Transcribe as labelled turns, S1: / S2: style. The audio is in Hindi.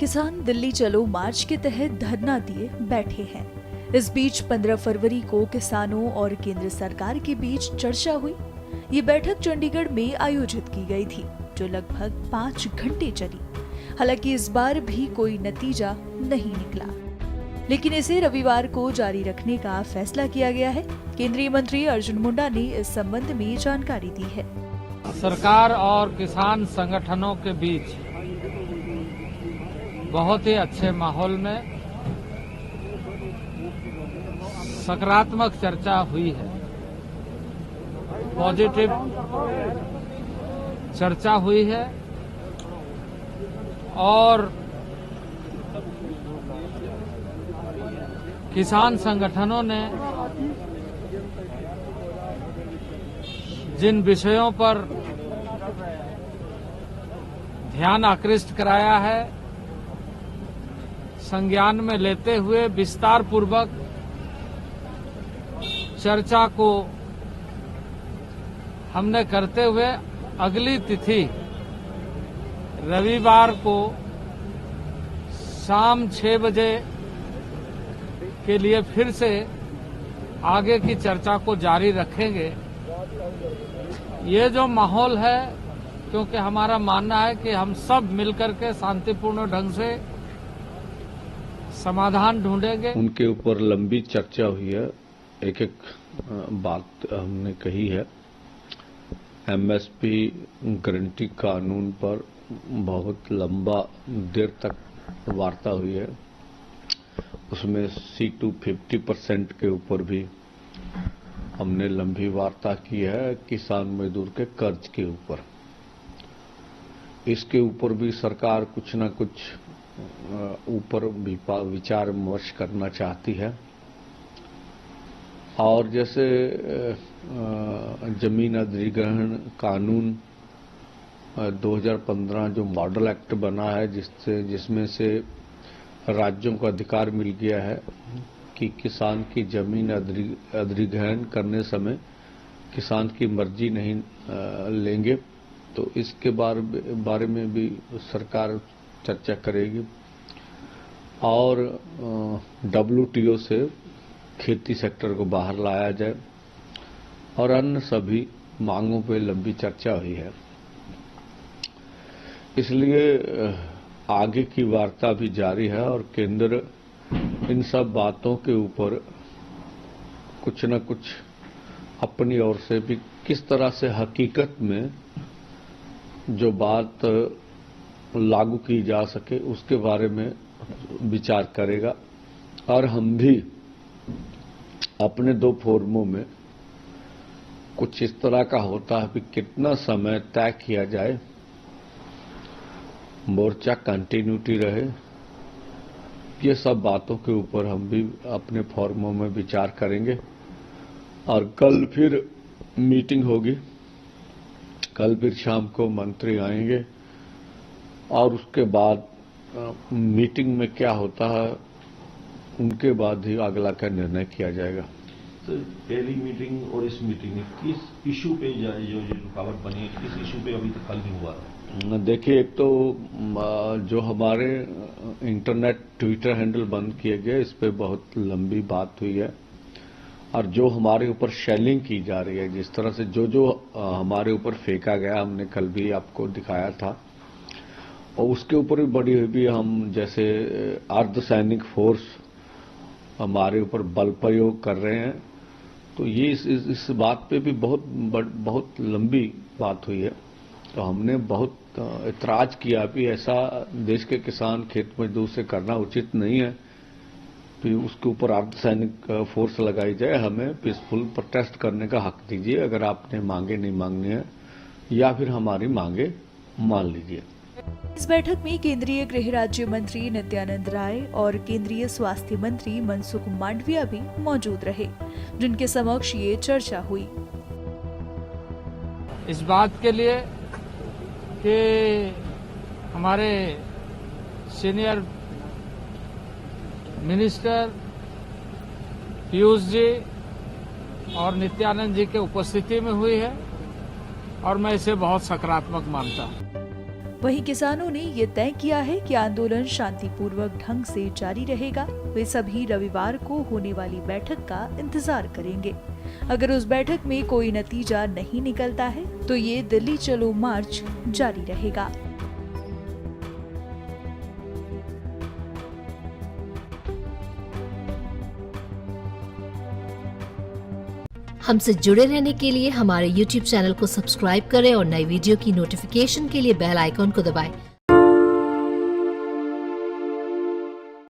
S1: किसान दिल्ली चलो मार्च के तहत धरना दिए बैठे हैं। इस बीच 15 फरवरी को किसानों और केंद्र सरकार के बीच चर्चा हुई। ये बैठक चंडीगढ़ में आयोजित की गई थी, जो लगभग 5 घंटे चली। हालांकि इस बार भी कोई नतीजा नहीं निकला, लेकिन इसे रविवार को जारी रखने का फैसला किया गया है। केंद्रीय मंत्री अर्जुन मुंडा ने इस संबंध में जानकारी दी है।
S2: सरकार और किसान संगठनों के बीच बहुत ही अच्छे माहौल में सकारात्मक चर्चा हुई है, पॉजिटिव चर्चा हुई है और किसान संगठनों ने जिन विषयों पर ध्यान आकृष्ट कराया है, संज्ञान में लेते हुए विस्तार पूर्वक चर्चा को हमने करते हुए अगली तिथि रविवार को शाम 6 बजे के लिए फिर से आगे की चर्चा को जारी रखेंगे। ये जो माहौल है, क्योंकि हमारा मानना है कि हम सब मिलकर के शांतिपूर्ण ढंग से समाधान ढूंढेंगे।
S3: उनके ऊपर लंबी चर्चा हुई है, एक एक बात हमने कही है। एमएसपी गारंटी कानून पर बहुत लंबा देर तक वार्ता हुई है। उसमें C2 50% के ऊपर भी हमने लंबी वार्ता की है। किसान मजदूर के कर्ज के ऊपर, इसके ऊपर भी सरकार कुछ न कुछ ऊपर विचार विमर्श करना चाहती है। और जैसे जमीन अधिग्रहण कानून 2015 जो मॉडल एक्ट बना है, जिसमें से राज्यों को अधिकार मिल गया है कि किसान की जमीन अधिग्रहण करने समय किसान की मर्जी नहीं लेंगे, तो इसके बारे में भी सरकार चर्चा करेगी। और WTO से खेती सेक्टर को बाहर लाया जाए और अन्य सभी मांगों पे लंबी चर्चा हुई है। इसलिए आगे की वार्ता भी जारी है और केंद्र इन सब बातों के ऊपर कुछ न कुछ अपनी ओर से भी किस तरह से हकीकत में जो बात लागू की जा सके उसके बारे में विचार करेगा। और हम भी अपने 2 फोरमों में कुछ इस तरह का होता है कि कितना समय तय किया जाए, मोर्चा कंटिन्यूटी रहे। ये सब बातों के ऊपर हम भी अपने फोरमों में विचार करेंगे। और कल फिर मीटिंग होगी, कल फिर शाम को मंत्री आएंगे और उसके बाद मीटिंग में क्या होता है उनके बाद ही अगला का निर्णय किया जाएगा।
S4: तो पहली मीटिंग और इस मीटिंग में किस इशू पे जो रुकावट बनी है, किस इशू पे अभी तक हल नहीं हुआ है?
S3: देखिए, एक तो जो हमारे इंटरनेट ट्विटर हैंडल बंद किए गए, इस पे बहुत लंबी बात हुई है। और जो हमारे ऊपर शेलिंग की जा रही है, जिस तरह से जो हमारे ऊपर फेंका गया, हमने कल भी आपको दिखाया था, और उसके ऊपर भी बड़ी हुई भी हम जैसे अर्धसैनिक फोर्स हमारे ऊपर बल प्रयोग कर रहे हैं, तो ये इस बात पे भी बहुत लंबी बात हुई है। तो हमने बहुत इतराज किया कि ऐसा देश के किसान खेत मजदूर से करना उचित नहीं है, फिर उसके ऊपर अर्धसैनिक फोर्स लगाई जाए। हमें पीसफुल प्रोटेस्ट करने का हक दीजिए, अगर आपने मांगे नहीं मांगनी है, या फिर हमारी मांगे मान लीजिए।
S1: इस बैठक में केंद्रीय गृह राज्य मंत्री नित्यानंद राय और केंद्रीय स्वास्थ्य मंत्री मनसुख मांडविया भी मौजूद रहे, जिनके समक्ष ये चर्चा हुई।
S2: इस बात के लिए कि हमारे सीनियर मिनिस्टर पीयूष जी और नित्यानंद जी के उपस्थिति में हुई है और मैं इसे बहुत सकारात्मक मानता हूं।
S1: वहीं किसानों ने ये तय किया है कि आंदोलन शांतिपूर्वक ढंग से जारी रहेगा। वे सभी रविवार को होने वाली बैठक का इंतजार करेंगे। अगर उस बैठक में कोई नतीजा नहीं निकलता है तो ये दिल्ली चलो मार्च जारी रहेगा।
S5: हमसे जुड़े रहने के लिए हमारे YouTube चैनल को सब्सक्राइब करें और नई वीडियो की नोटिफिकेशन के लिए बेल आइकॉन को दबाएं।